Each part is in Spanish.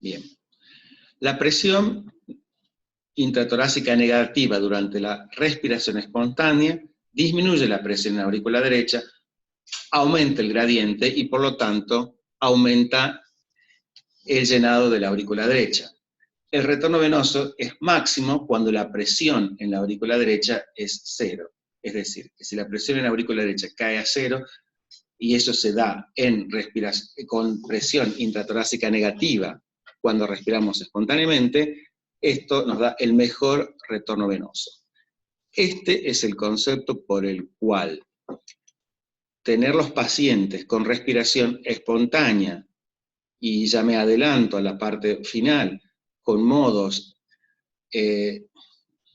Bien. La presión intratorácica negativa durante la respiración espontánea disminuye la presión en la aurícula derecha, aumenta el gradiente y por lo tanto aumenta el llenado de la aurícula derecha. El retorno venoso es máximo cuando la presión en la aurícula derecha es 0. Es decir, que si la presión en la aurícula derecha cae a 0, y eso se da con presión intratorácica negativa cuando respiramos espontáneamente, esto nos da el mejor retorno venoso. Este es el concepto por el cual tener los pacientes con respiración espontánea, y ya me adelanto a la parte final, con modos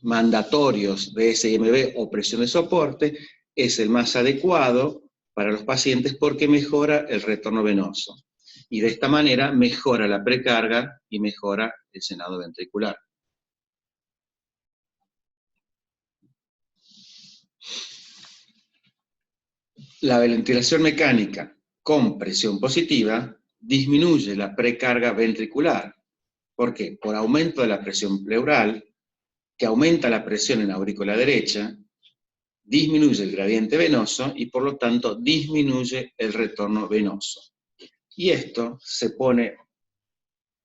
mandatorios de SIMB o presión de soporte, es el más adecuado para los pacientes porque mejora el retorno venoso. Y de esta manera mejora la precarga y mejora el llenado ventricular. La ventilación mecánica con presión positiva disminuye la precarga ventricular. ¿Por qué? Por aumento de la presión pleural, que aumenta la presión en la aurícula derecha, disminuye el gradiente venoso y por lo tanto disminuye el retorno venoso. Y esto se pone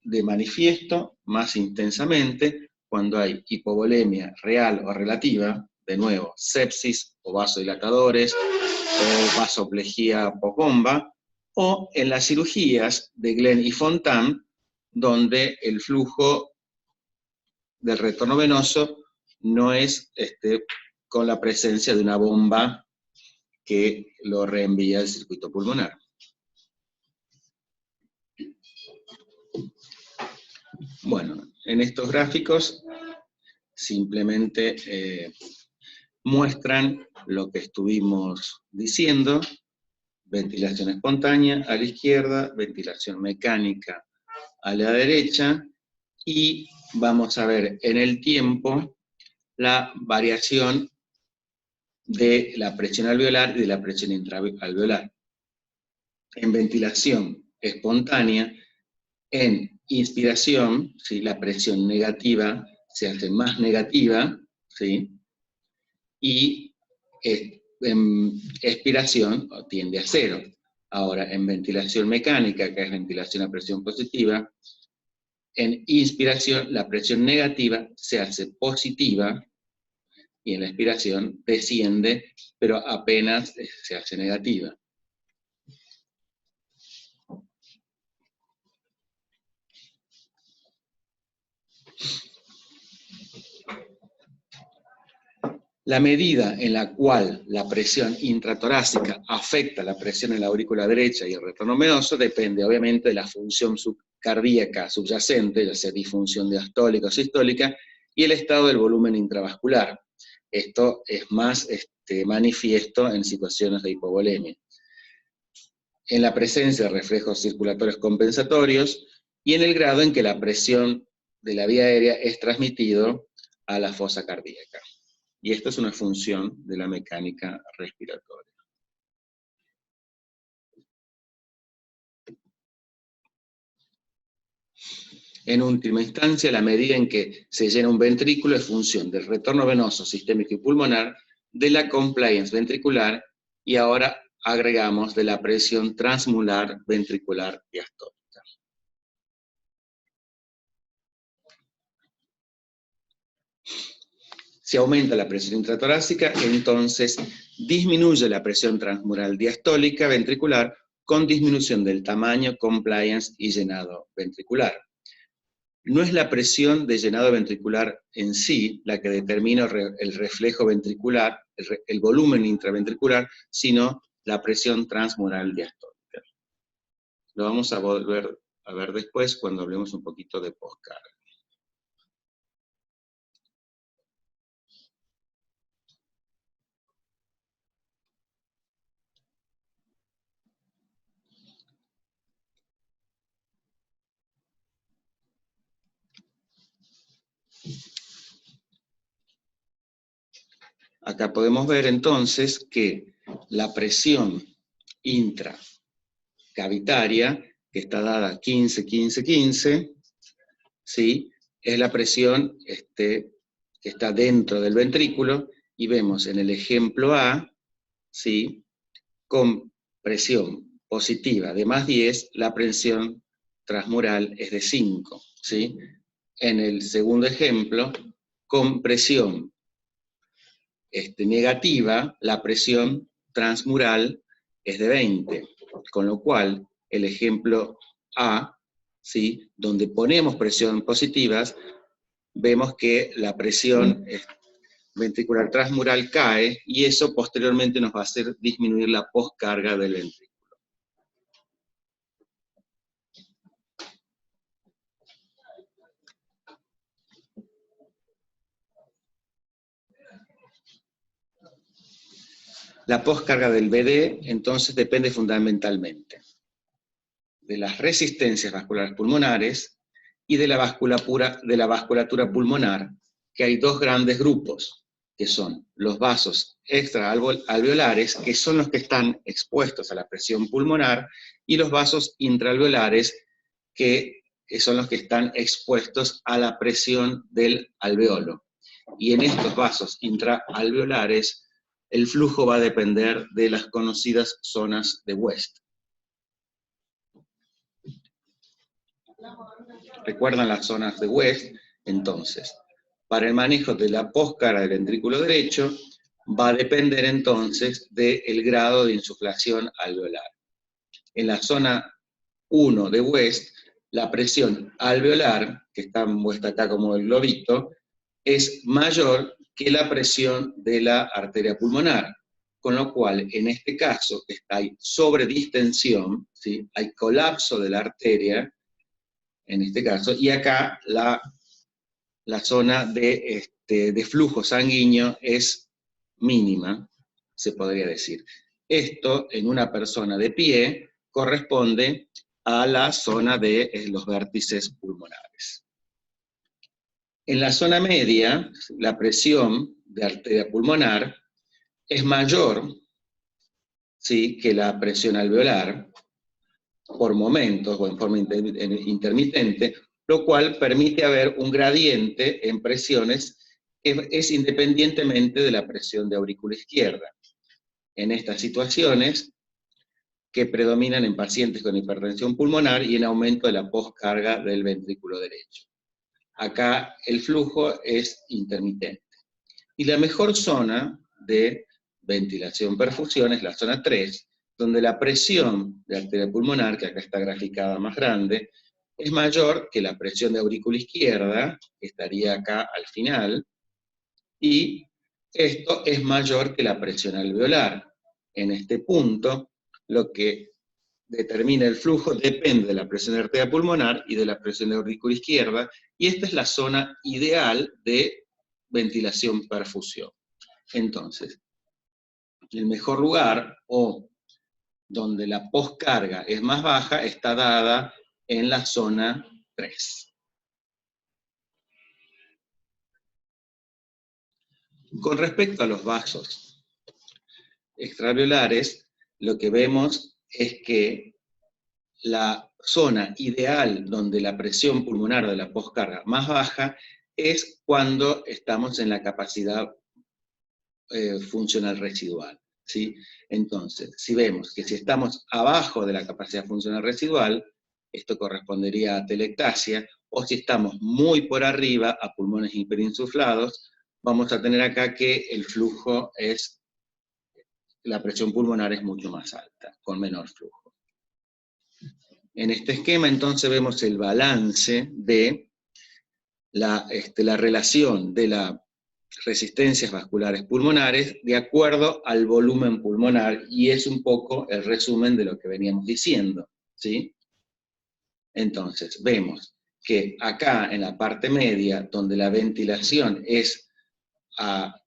de manifiesto más intensamente cuando hay hipovolemia real o relativa, de nuevo, sepsis o vasodilatadores o vasoplejía posbomba, o en las cirugías de Glenn y Fontan, donde el flujo del retorno venoso no es con la presencia de una bomba que lo reenvía al circuito pulmonar. Bueno, en estos gráficos simplemente muestran lo que estuvimos diciendo: ventilación espontánea a la izquierda, ventilación mecánica a la derecha, y vamos a ver en el tiempo la variación de la presión alveolar y de la presión intraalveolar. En ventilación espontánea, en inspiración, ¿sí?, la presión negativa se hace más negativa, ¿sí?, y en expiración tiende a 0. Ahora, en ventilación mecánica, que es ventilación a presión positiva, en inspiración la presión negativa se hace positiva, y en la expiración desciende, pero apenas se hace negativa. La medida en la cual la presión intratorácica afecta la presión en la aurícula derecha y el retorno venoso depende obviamente de la función cardíaca subyacente, ya sea disfunción diastólica o sistólica, y el estado del volumen intravascular. Esto es más manifiesto en situaciones de hipovolemia. En la presencia de reflejos circulatorios compensatorios y en el grado en que la presión de la vía aérea es transmitido a la fosa cardíaca. Y esto es una función de la mecánica respiratoria. En última instancia, la medida en que se llena un ventrículo es función del retorno venoso sistémico y pulmonar, de la compliance ventricular, y ahora agregamos de la presión transmural ventricular diastólica. Si aumenta la presión intratorácica, entonces disminuye la presión transmural diastólica ventricular con disminución del tamaño, compliance y llenado ventricular. No es la presión de llenado ventricular en sí la que determina el reflejo ventricular, el volumen intraventricular, sino la presión transmural diastólica. Lo vamos a volver a ver después cuando hablemos un poquito de postcarga. Acá podemos ver entonces que la presión intracavitaria, que está dada 15, 15, 15, ¿sí? Es la presión que está dentro del ventrículo, y vemos en el ejemplo A, ¿sí? Con presión positiva de +10, la presión transmural es de 5, ¿sí? En el segundo ejemplo, con presión negativa, la presión transmural es de 20, con lo cual el ejemplo A, ¿sí? Donde ponemos presión positivas, vemos que la presión ventricular transmural cae, y eso posteriormente nos va a hacer disminuir la poscarga del ventrículo. La poscarga del BD, entonces, depende fundamentalmente de las resistencias vasculares pulmonares y de la vasculatura pulmonar, que hay dos grandes grupos, que son los vasos extraalveolares, que son los que están expuestos a la presión pulmonar, y los vasos intraalveolares, que son los que están expuestos a la presión del alveolo. Y en estos vasos intraalveolares, el flujo va a depender de las conocidas zonas de West. ¿Recuerdan las zonas de West? Entonces, para el manejo de la poscarga del ventrículo derecho, va a depender entonces del grado de insuflación alveolar. En la zona 1 de West, la presión alveolar, que está muestra acá como el globito, es mayor que la presión de la arteria pulmonar, con lo cual, en este caso, hay sobredistensión, ¿sí? Hay colapso de la arteria, en este caso, y acá la zona de flujo sanguíneo es mínima, se podría decir. Esto, en una persona de pie, corresponde a la zona de los vértices pulmonares. En la zona media, la presión de arteria pulmonar es mayor, ¿sí?, que la presión alveolar, por momentos o en forma intermitente, lo cual permite haber un gradiente en presiones que es independientemente de la presión de aurícula izquierda. En estas situaciones, que predominan en pacientes con hipertensión pulmonar y en aumento de la poscarga del ventrículo derecho. Acá el flujo es intermitente. Y la mejor zona de ventilación-perfusión es la zona 3, donde la presión de arteria pulmonar, que acá está graficada más grande, es mayor que la presión de aurícula izquierda, que estaría acá al final, y esto es mayor que la presión alveolar. En este punto, lo que determina el flujo depende de la presión de arteria pulmonar y de la presión de aurícula izquierda, y esta es la zona ideal de ventilación-perfusión. Entonces, el mejor lugar, o donde la poscarga es más baja, está dada en la zona 3. Con respecto a los vasos extraalveolares, lo que vemos es que la zona ideal donde la presión pulmonar de la poscarga más baja es cuando estamos en la capacidad funcional residual, ¿sí? Entonces, si vemos que si estamos abajo de la capacidad funcional residual, esto correspondería a atelectasia, o si estamos muy por arriba, a pulmones hiperinsuflados, vamos a tener acá que el flujo la presión pulmonar es mucho más alta, con menor flujo. En este esquema, entonces, vemos el balance de la relación de las resistencias vasculares pulmonares de acuerdo al volumen pulmonar, y es un poco el resumen de lo que veníamos diciendo, ¿sí? Entonces, vemos que acá en la parte media, donde la ventilación está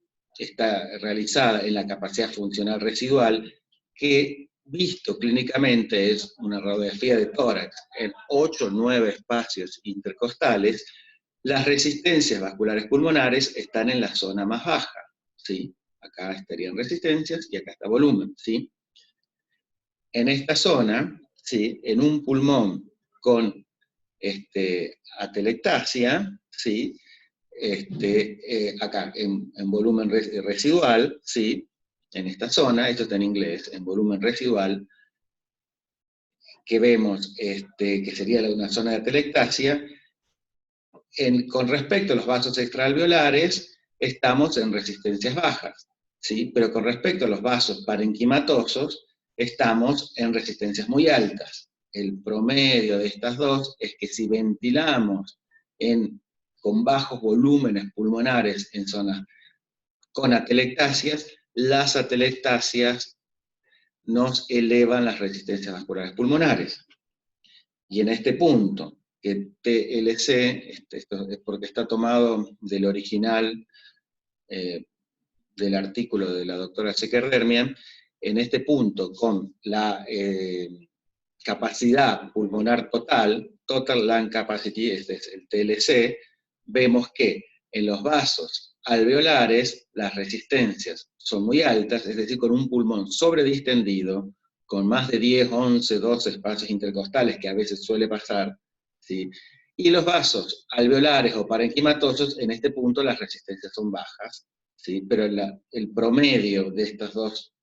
realizada en la capacidad funcional residual, que visto clínicamente es una radiografía de tórax en 8 o 9 espacios intercostales, las resistencias vasculares pulmonares están en la zona más baja, ¿sí? Acá estarían resistencias y acá está volumen, ¿sí? En esta zona, ¿sí?, en un pulmón con atelectasia, ¿sí? Acá, en volumen residual, ¿sí? En esta zona, esto está en inglés, en volumen residual, que vemos que sería una zona de atelectasia. Con respecto a los vasos extraalveolares, estamos en resistencias bajas, ¿sí? Pero con respecto a los vasos parenquimatosos, estamos en resistencias muy altas. El promedio de estas dos es que si ventilamos con bajos volúmenes pulmonares en zonas con atelectasias, las atelectasias nos elevan las resistencias vasculares pulmonares. Y en este punto, que TLC, esto es porque está tomado del original del artículo de la doctora Secker-Dermian, en este punto, con la capacidad pulmonar total lung capacity, este es el TLC, vemos que en los vasos alveolares las resistencias son muy altas, es decir, con un pulmón sobredistendido, con más de 10, 11, 12 espacios intercostales, que a veces suele pasar, ¿sí? Y los vasos alveolares o parenquimatosos, en este punto las resistencias son bajas, ¿sí? Pero el promedio de estas dos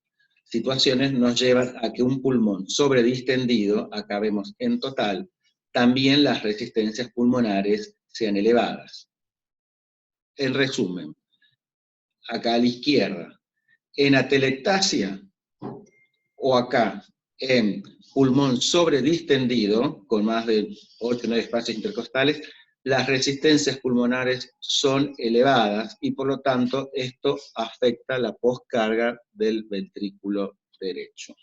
situaciones nos llevan a que un pulmón sobredistendido, acá vemos en total, también las resistencias pulmonares sean elevadas. En resumen, acá a la izquierda, en atelectasia, o acá en pulmón sobredistendido, con más de 8 o 9 espacios intercostales, las resistencias pulmonares son elevadas y por lo tanto esto afecta la poscarga del ventrículo derecho.